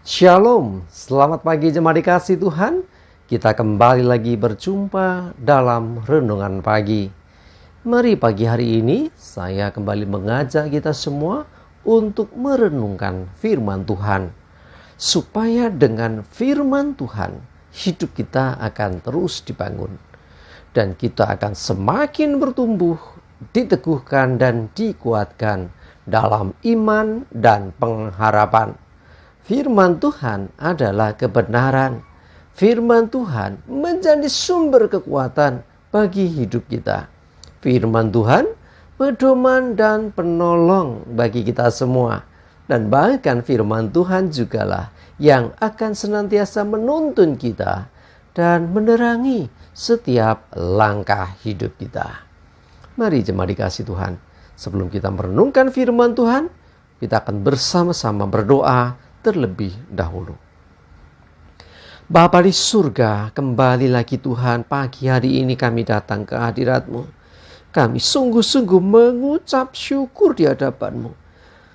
Shalom, selamat pagi jemaat dikasih Tuhan. Kita kembali lagi berjumpa dalam renungan pagi. Mari pagi hari ini saya kembali mengajak kita semua untuk merenungkan firman Tuhan. Supaya dengan firman Tuhan hidup kita akan terus dibangun. Dan kita akan semakin bertumbuh, diteguhkan dan dikuatkan dalam iman dan pengharapan. Firman Tuhan adalah kebenaran. Firman Tuhan menjadi sumber kekuatan bagi hidup kita. Firman Tuhan pedoman dan penolong bagi kita semua. Dan bahkan firman Tuhan jugalah yang akan senantiasa menuntun kita dan menerangi setiap langkah hidup kita. Mari jemaat dikasih Tuhan, sebelum kita merenungkan firman Tuhan, kita akan bersama-sama berdoa terlebih dahulu. Bapa di surga, kembali lagi Tuhan, pagi hari ini kami datang ke hadirat-Mu. Kami sungguh-sungguh mengucap syukur di hadapan-Mu.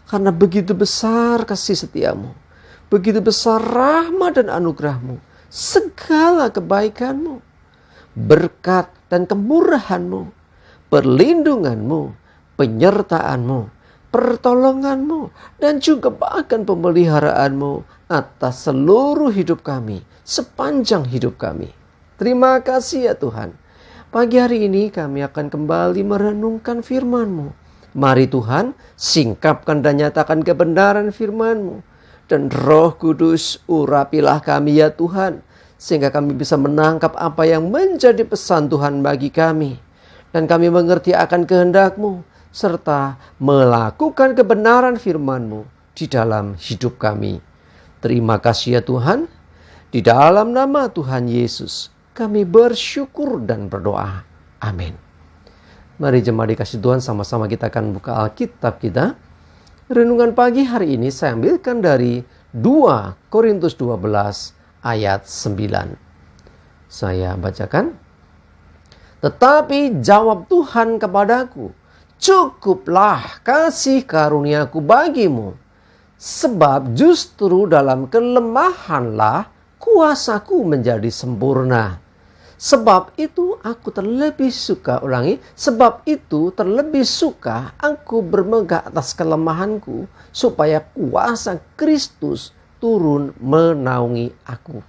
Karena begitu besar kasih setia-Mu, begitu besar rahmat dan anugerah-Mu, segala kebaikan-Mu, berkat dan kemurahan-Mu, perlindungan-Mu, penyertaan-Mu, pertolongan-Mu, dan juga bahkan pemeliharaan-Mu atas seluruh hidup kami, sepanjang hidup kami. Terima kasih ya Tuhan. Pagi hari ini kami akan kembali merenungkan firman-Mu. Mari Tuhan, singkapkan dan nyatakan kebenaran firman-Mu. Dan Roh Kudus, urapilah kami ya Tuhan, sehingga kami bisa menangkap apa yang menjadi pesan Tuhan bagi kami. Dan kami mengerti akan kehendak-Mu, serta melakukan kebenaran firman-Mu di dalam hidup kami. Terima kasih ya Tuhan. Di dalam nama Tuhan Yesus kami bersyukur dan berdoa. Amin. Mari jemaat dikasih Tuhan, sama-sama kita akan buka Alkitab kita. Renungan pagi hari ini saya ambilkan dari 2 Korintus 12 ayat 9. Saya bacakan. Tetapi jawab Tuhan kepadaku, cukuplah kasih karuniaku bagimu, sebab justru dalam kelemahanlah kuasaku menjadi sempurna. Sebab itu terlebih suka aku bermegah atas kelemahanku, supaya kuasa Kristus turun menaungi aku.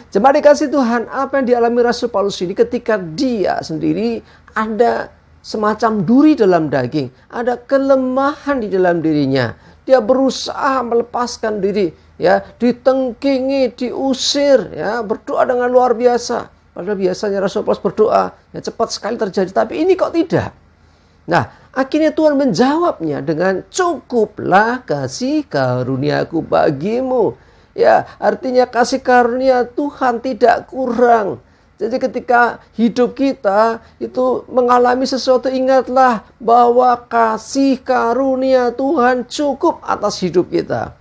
Jemaat dikasih Tuhan, apa yang dialami Rasul Paulus ini ketika dia sendiri ada semacam duri dalam daging, ada kelemahan di dalam dirinya. Dia berusaha melepaskan diri, ya, ditengkingi, diusir, ya, berdoa dengan luar biasa. Padahal biasanya Rasul Paulus berdoa, ya, cepat sekali terjadi, tapi ini kok tidak. Nah, akhirnya Tuhan menjawabnya dengan cukuplah kasih karuniaku bagimu. Ya, artinya kasih karunia Tuhan tidak kurang. Jadi ketika hidup kita itu mengalami sesuatu, ingatlah bahwa kasih karunia Tuhan cukup atas hidup kita.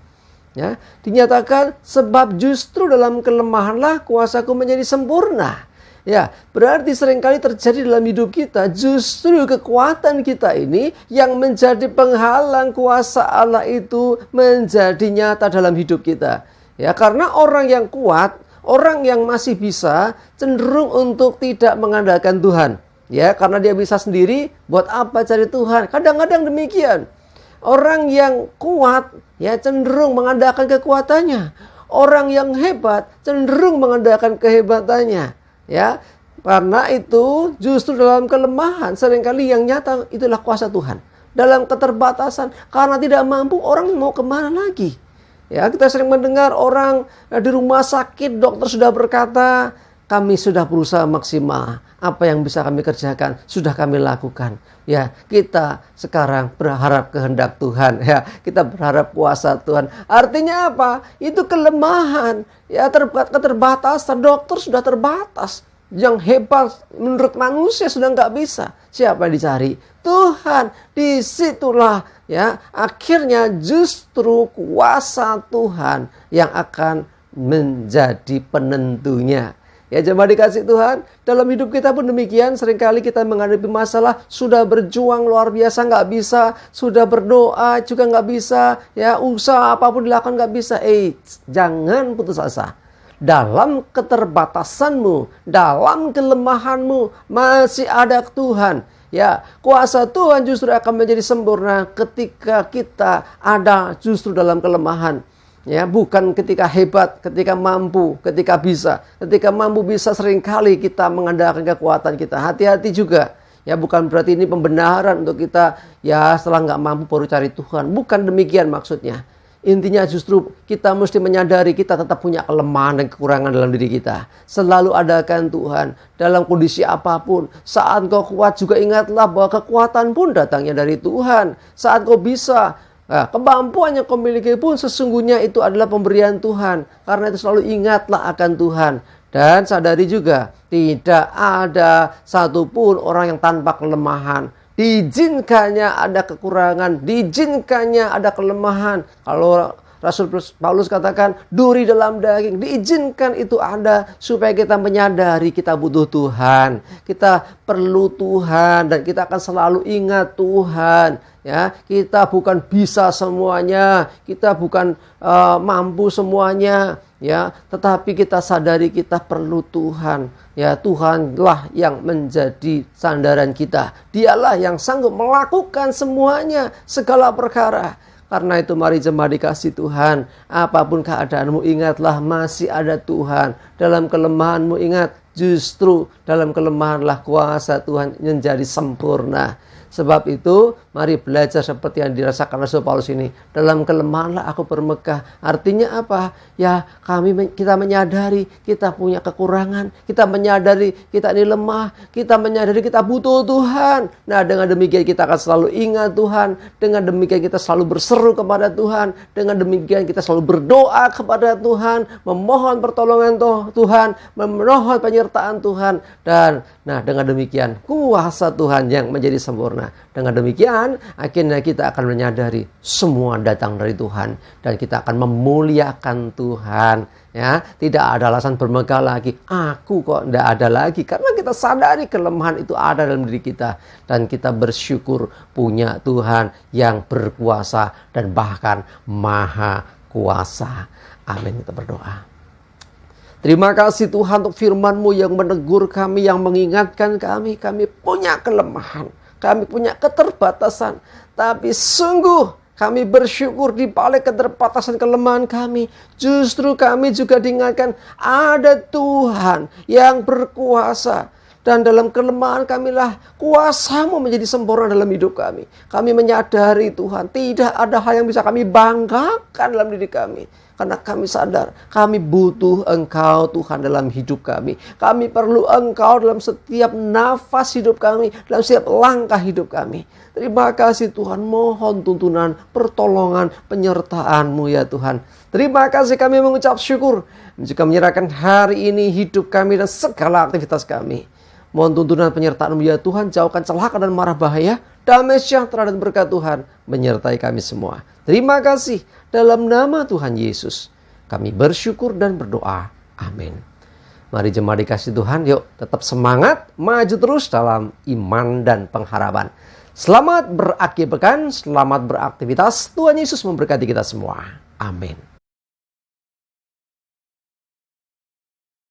Ya, dinyatakan sebab justru dalam kelemahanlah kuasaku menjadi sempurna. Ya, berarti seringkali terjadi dalam hidup kita justru kekuatan kita ini yang menjadi penghalang kuasa Allah itu menjadi nyata dalam hidup kita. Ya, karena orang yang kuat, orang yang masih bisa cenderung untuk tidak mengandalkan Tuhan. Ya, karena dia bisa sendiri, buat apa cari Tuhan? Kadang-kadang demikian. Orang yang kuat, ya, cenderung mengandalkan kekuatannya. Orang yang hebat cenderung mengandalkan kehebatannya. Ya, karena itu justru dalam kelemahan seringkali yang nyata itulah kuasa Tuhan. Dalam keterbatasan, karena tidak mampu, orang mau kemana lagi? Ya, kita sering mendengar orang di rumah sakit, dokter sudah berkata, kami sudah berusaha maksimal. Apa yang bisa kami kerjakan, sudah kami lakukan. Ya, kita sekarang berharap kehendak Tuhan. Ya, kita berharap kuasa Tuhan. Artinya apa? Itu kelemahan. Ya, keterbatasan. Dokter sudah terbatas. Yang hebat menurut manusia sudah nggak bisa. Siapa yang dicari? Tuhan. Disitulah, ya, akhirnya justru kuasa Tuhan yang akan menjadi penentunya. Ya jemaat dikasih Tuhan, dalam hidup kita pun demikian. Seringkali kita menghadapi masalah, sudah berjuang luar biasa nggak bisa, sudah berdoa juga nggak bisa, ya usaha apapun dilakukan nggak bisa. Jangan putus asa. Dalam keterbatasanmu, dalam kelemahanmu, masih ada Tuhan. Ya, kuasa Tuhan justru akan menjadi sempurna ketika kita ada justru dalam kelemahan. Ya, bukan ketika hebat, ketika mampu, ketika bisa. Ketika mampu bisa seringkali kita mengandalkan kekuatan kita. Hati-hati juga. Ya, bukan berarti ini pembenaran untuk kita ya setelah nggak mampu baru cari Tuhan. Bukan demikian maksudnya. Intinya justru kita mesti menyadari kita tetap punya kelemahan dan kekurangan dalam diri kita. Selalu adakan Tuhan dalam kondisi apapun. Saat kau kuat juga ingatlah bahwa kekuatan pun datangnya dari Tuhan. Saat kau bisa, kemampuan yang kau miliki pun sesungguhnya itu adalah pemberian Tuhan. Karena itu selalu ingatlah akan Tuhan. Dan sadari juga tidak ada satupun orang yang tanpa kelemahan. Diizinkannya ada kekurangan, diizinkannya ada kelemahan. Kalau Rasul Paulus katakan duri dalam daging, diizinkan itu ada supaya kita menyadari kita butuh Tuhan, kita perlu Tuhan, dan kita akan selalu ingat Tuhan. Ya, kita bukan bisa semuanya, kita bukan mampu semuanya, ya, tetapi kita sadari kita perlu Tuhan. Ya, Tuhanlah yang menjadi sandaran kita. Dialah yang sanggup melakukan semuanya, segala perkara. Karena itu mari jemaat dikasih Tuhan, apapun keadaanmu ingatlah masih ada Tuhan. Dalam kelemahanmu ingat, justru dalam kelemahanlah kuasa Tuhan menjadi sempurna. Sebab itu mari belajar seperti yang dirasakan Rasul Paulus ini. Dalam kelemahanlah aku bermegah. Artinya apa? Ya kita menyadari kita punya kekurangan. Kita menyadari kita ini lemah. Kita menyadari kita butuh Tuhan. Nah dengan demikian kita akan selalu ingat Tuhan. Dengan demikian kita selalu berseru kepada Tuhan. Dengan demikian kita selalu berdoa kepada Tuhan. Memohon pertolongan Tuhan. Memohon penyertaan Tuhan. Dan dengan demikian kuasa Tuhan yang menjadi sempurna. Dengan demikian akhirnya kita akan menyadari semua datang dari Tuhan dan kita akan memuliakan Tuhan. Ya, tidak ada alasan bermegah lagi. Aku kok tidak ada lagi karena kita sadari kelemahan itu ada dalam diri kita dan kita bersyukur punya Tuhan yang berkuasa dan bahkan maha kuasa. Amin. Kita berdoa. Terima kasih Tuhan untuk firman-Mu yang menegur kami, yang mengingatkan kami punya kelemahan. Kami punya keterbatasan, tapi sungguh kami bersyukur di balik keterbatasan kelemahan kami. Justru kami juga diingatkan ada Tuhan yang berkuasa. Dan dalam kelemahan kamilah kuasa-Mu menjadi sempurna dalam hidup kami. Kami menyadari Tuhan, tidak ada hal yang bisa kami banggakan dalam diri kami. Karena kami sadar, kami butuh Engkau Tuhan dalam hidup kami. Kami perlu Engkau dalam setiap nafas hidup kami, dalam setiap langkah hidup kami. Terima kasih Tuhan, mohon tuntunan, pertolongan, penyertaan-Mu ya Tuhan. Terima kasih kami mengucap syukur. Jika menyerahkan hari ini hidup kami dan segala aktivitas kami. Mohon tuntunan penyertaan-Mu ya Tuhan, jauhkan celaka dan marah bahaya. Damai sejahtera dan berkat Tuhan menyertai kami semua. Terima kasih. Dalam nama Tuhan Yesus, kami bersyukur dan berdoa. Amin. Mari jemaat dikasih Tuhan, yuk tetap semangat, maju terus dalam iman dan pengharapan. Selamat berakhir pekan, selamat beraktivitas. Tuhan Yesus memberkati kita semua. Amin.